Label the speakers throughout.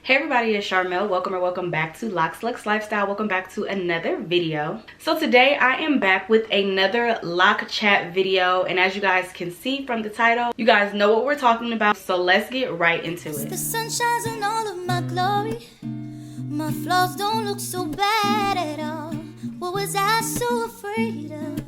Speaker 1: Hey everybody, it's Sharmel. Welcome back to Locs Lifestyle. Welcome back to another video. So today I am back with another lock chat video, and as you guys can see from the title, you guys know what we're talking about, so let's get right into it.
Speaker 2: The sun shines on all of my glory. My flaws don't look so bad at all. What was I so afraid of?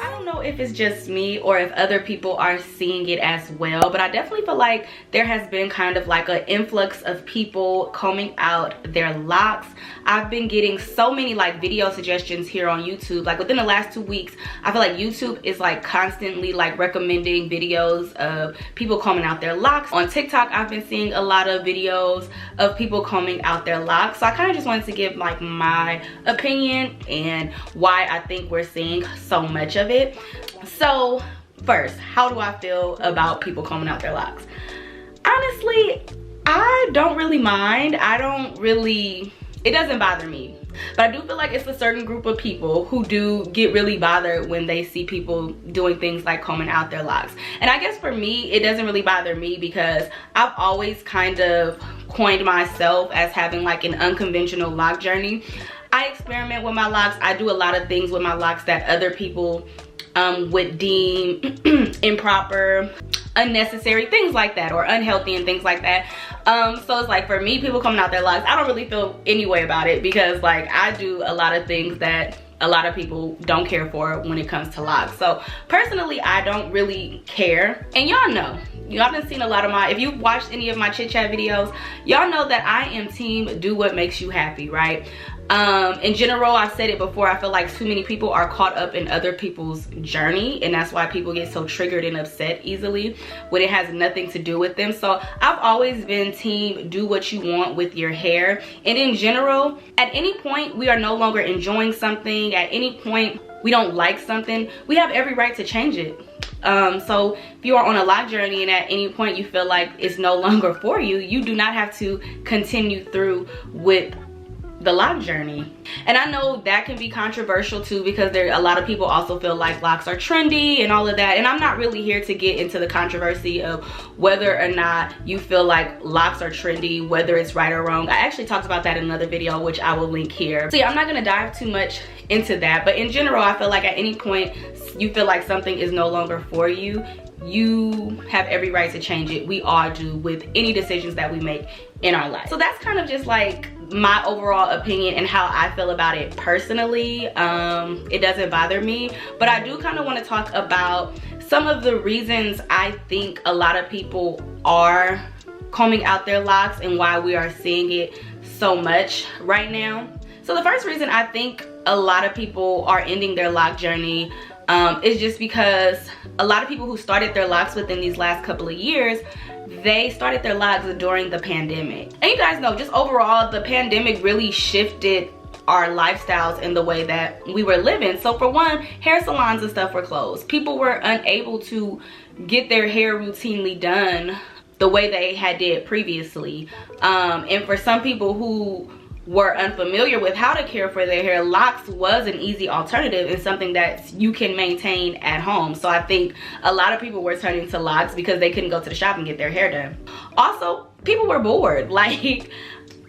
Speaker 1: I don't know if it's just me or if other people are seeing it as well, but I definitely feel like there has been kind of like an influx of people combing out their locks. I've been getting so many like video suggestions here on YouTube. Like within the last 2 weeks, I feel like YouTube is like constantly like recommending videos of people combing out their locks. On TikTok, I've been seeing a lot of videos of people combing out their locks. So I kind of just wanted to give like my opinion and why I think we're seeing so much of it. So first, how do I feel about people combing out their locks? Honestly, I don't really mind. It doesn't bother me. But I do feel like it's a certain group of people who do get really bothered when they see people doing things like combing out their locks. And I guess for me, it doesn't really bother me because I've always kind of coined myself as having like an unconventional lock journey. I experiment with my locks. I do a lot of things with my locks that other people would deem improper, unnecessary, things like that, or unhealthy and things like that. So it's like for me, people coming out their locks, I don't really feel any way about it because like I do a lot of things that a lot of people don't care for when it comes to locks. So personally, I don't really care. And y'all know, y'all done seen a lot of my, if you've watched any of my chit chat videos, y'all know that I am team do what makes you happy, right? In general, I've said it before, I feel like too many people are caught up in other people's journey, and that's why people get so triggered and upset easily when it has nothing to do with them. So I've always been team do what you want with your hair. And in general, at any point we are no longer enjoying something, at any point we don't like something, we have every right to change it. So if you are on a lock journey and at any point you feel like it's no longer for you, you do not have to continue through with the lock journey. And I know that can be controversial too, because a lot of people also feel like locks are trendy and all of that, and I'm not really here to get into the controversy of whether or not you feel like locks are trendy, whether it's right or wrong. I actually talked about that in another video, which I will link here. So yeah, I'm not gonna dive too much into that, but in general, I feel like at any point you feel like something is no longer for you, you have every right to change it. We all do with any decisions that we make in our life. So that's kind of just like my overall opinion and how I feel about it personally. It doesn't bother me, but I do kind of want to talk about some of the reasons I think a lot of people are combing out their locks and why we are seeing it so much right now. So the first reason I think a lot of people are ending their lock journey is just because a lot of people who started their locks within these last couple of years, they started their locks during the pandemic. And you guys know, just overall, the pandemic really shifted our lifestyles in the way that we were living. So for one, hair salons and stuff were closed. People were unable to get their hair routinely done the way they had did previously. And for some people who were unfamiliar with how to care for their hair, locks was an easy alternative and something that you can maintain at home. So I think a lot of people were turning to locks because they couldn't go to the shop and get their hair done. Also, people were bored. Like,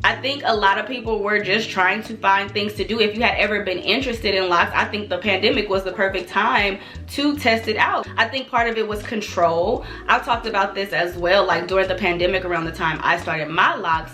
Speaker 1: I think a lot of people were just trying to find things to do. If you had ever been interested in locks, I think the pandemic was the perfect time to test it out. I think part of it was control. I've talked about this as well. Like during the pandemic, around the time I started my locks,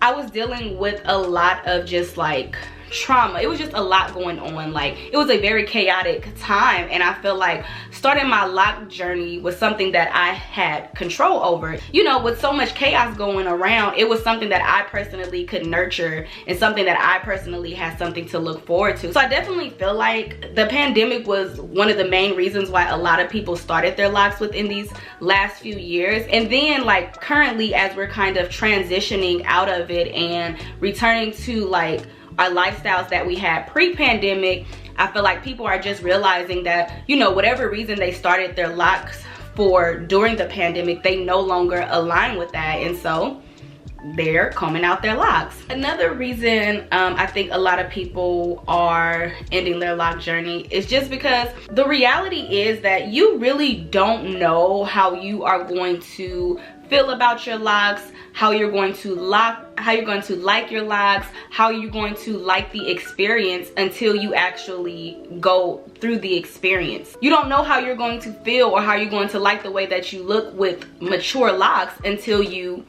Speaker 1: I was dealing with a lot of just like trauma. It was just a lot going on. Like it was a very chaotic time, and I feel like starting my lock journey was something that I had control over. You know, with so much chaos going around, it was something that I personally could nurture and something that I personally had something to look forward to. So I definitely feel like the pandemic was one of the main reasons why a lot of people started their locks within these last few years. And then like currently, as we're kind of transitioning out of it and returning to like our lifestyles that we had pre-pandemic, I feel like people are just realizing that, you know, whatever reason they started their locks for during the pandemic, they no longer align with that, and so they're combing out their locks. Another reason I think a lot of people are ending their lock journey is just because the reality is that you really don't know how you are going to feel about your locks, how you're going to like your locks, how you're going to like the experience until you actually go through the experience. You don't know how you're going to feel or how you're going to like the way that you look with mature locks until you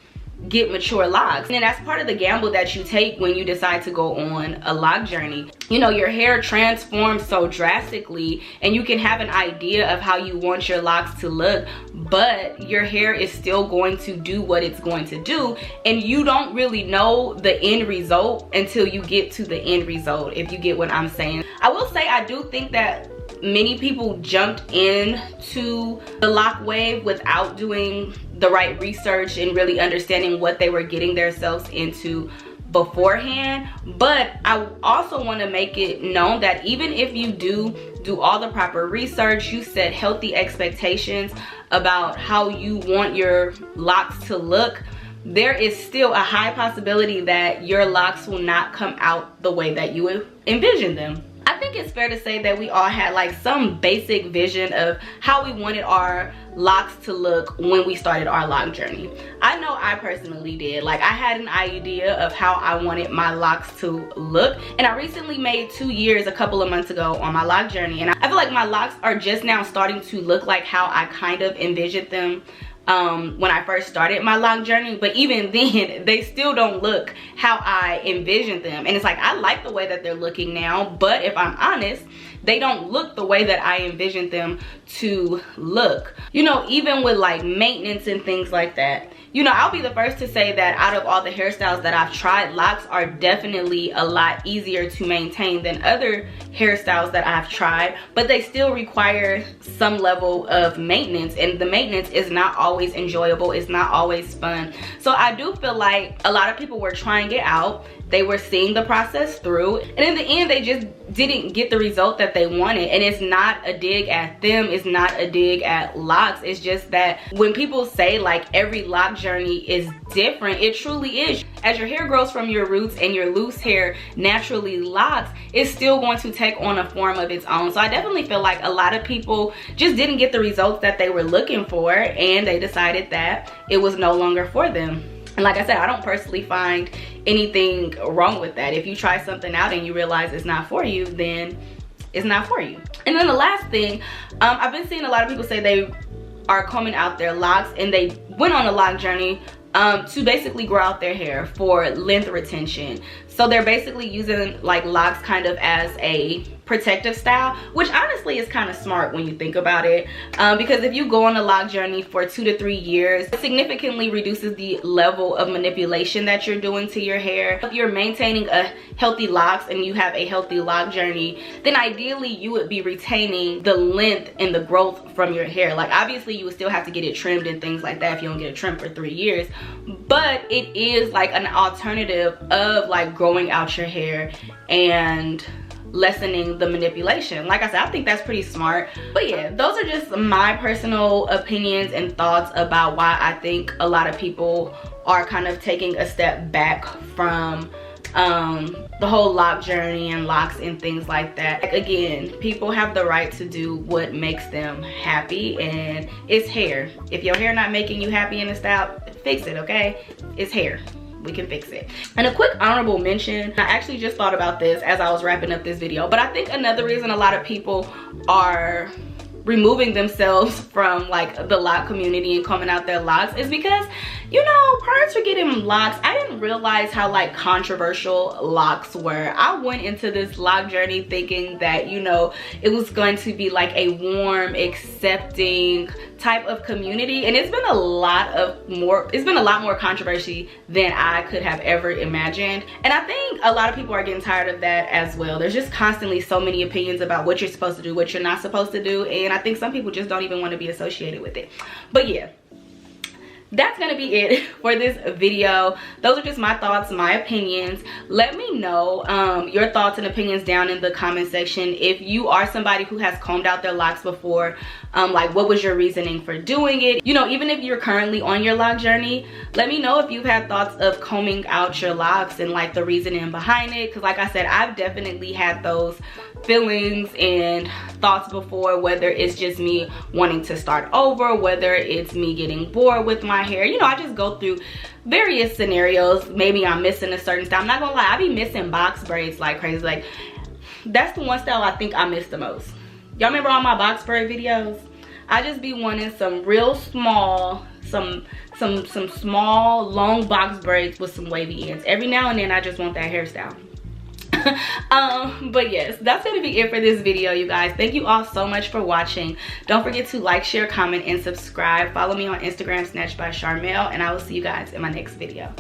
Speaker 1: get mature locks. And that's part of the gamble that you take when you decide to go on a lock journey. You know, your hair transforms so drastically, and you can have an idea of how you want your locks to look, but your hair is still going to do what it's going to do, and you don't really know the end result until you get to the end result, if you get what I'm saying. I will say, I do think that many people jumped into the lock wave without doing the right research and really understanding what they were getting themselves into beforehand. But I also want to make it known that even if you do all the proper research, you set healthy expectations about how you want your locks to look, there is still a high possibility that your locks will not come out the way that you envision them. I think it's fair to say that we all had like some basic vision of how we wanted our locks to look when we started our lock journey. I know I personally did. Like, I had an idea of how I wanted my locks to look, and I recently made 2 years a couple of months ago on my lock journey, and I feel like my locks are just now starting to look like how I kind of envisioned them when I first started my lock journey. But even then, they still don't look how I envisioned them, and it's like, I like the way that they're looking now, but if I'm honest, they don't look the way that I envisioned them to look. You know, even with like maintenance and things like that, you know, I'll be the first to say that out of all the hairstyles that I've tried, locks are definitely a lot easier to maintain than other hairstyles that I've tried, but they still require some level of maintenance, and the maintenance is not always enjoyable, it's not always fun. So I do feel like a lot of people were trying it out, they were seeing the process through, and in the end they just didn't get the result that they wanted. And it's not a dig at them, it's not a dig at locks, it's just that when people say like every lock journey is different, it truly is. As your hair grows from your roots and your loose hair naturally locks, it's still going to take on a form of its own. So I definitely feel like a lot of people just didn't get the results that they were looking for, and they decided that it was no longer for them. And like I said, I don't personally find anything wrong with that. If you try something out and you realize it's not for you, then it's not for you. And then the last thing, I've been seeing a lot of people say they are combing out their locks and they went on a lock journey to basically grow out their hair for length retention. So they're basically using like locks kind of as a protective style, which honestly is kind of smart when you think about it, because if you go on a lock journey for 2 to 3 years, it significantly reduces the level of manipulation that you're doing to your hair. If you're maintaining a healthy locks and you have a healthy lock journey, then ideally you would be retaining the length and the growth from your hair. Like, obviously you would still have to get it trimmed and things like that if you don't get it trimmed for 3 years, but it is like an alternative of like growing out your hair and lessening the manipulation. Like I said, I think that's pretty smart. But yeah, those are just my personal opinions and thoughts about why I think a lot of people are kind of taking a step back from the whole lock journey and locks and things like that. Like, again, people have the right to do what makes them happy, and it's hair. If your hair not making you happy in the style, fix it, okay? It's hair. We can fix it. And a quick honorable mention, I actually just thought about this as I was wrapping up this video, but I think another reason a lot of people are removing themselves from like the lock community and coming out their locks is because, you know, prior to getting locks, I didn't realize how like controversial locks were. I went into this lock journey thinking that, you know, it was going to be like a warm, accepting type of community, and it's been a lot more controversy than I could have ever imagined. And I think a lot of people are getting tired of that as well. There's just constantly so many opinions about what you're supposed to do, what you're not supposed to do, and I think some people just don't even want to be associated with it. But yeah, that's gonna be it for this video. Those are just my thoughts, my opinions. Let me know your thoughts and opinions down in the comment section. If you are somebody who has combed out their locks before, like, what was your reasoning for doing it? You know, even if you're currently on your lock journey, let me know if you've had thoughts of combing out your locks and like the reasoning behind it, because like I said, I've definitely had those feelings and thoughts before, whether it's just me wanting to start over, whether it's me getting bored with my hair. You know, I just go through various scenarios. Maybe I'm missing a certain style. I'm not gonna lie, I be missing box braids like crazy. Like, that's the one style I think I miss the most. Y'all remember all my box braid videos? I just be wanting some real small, some small long box braids with some wavy ends. Every now and then I just want that hairstyle. But yes, that's gonna be it for this video, you guys. Thank you all so much for watching. Don't forget to like, share, comment, and subscribe. Follow me on Instagram, Snatched by Sharmel, and I will see you guys in my next video.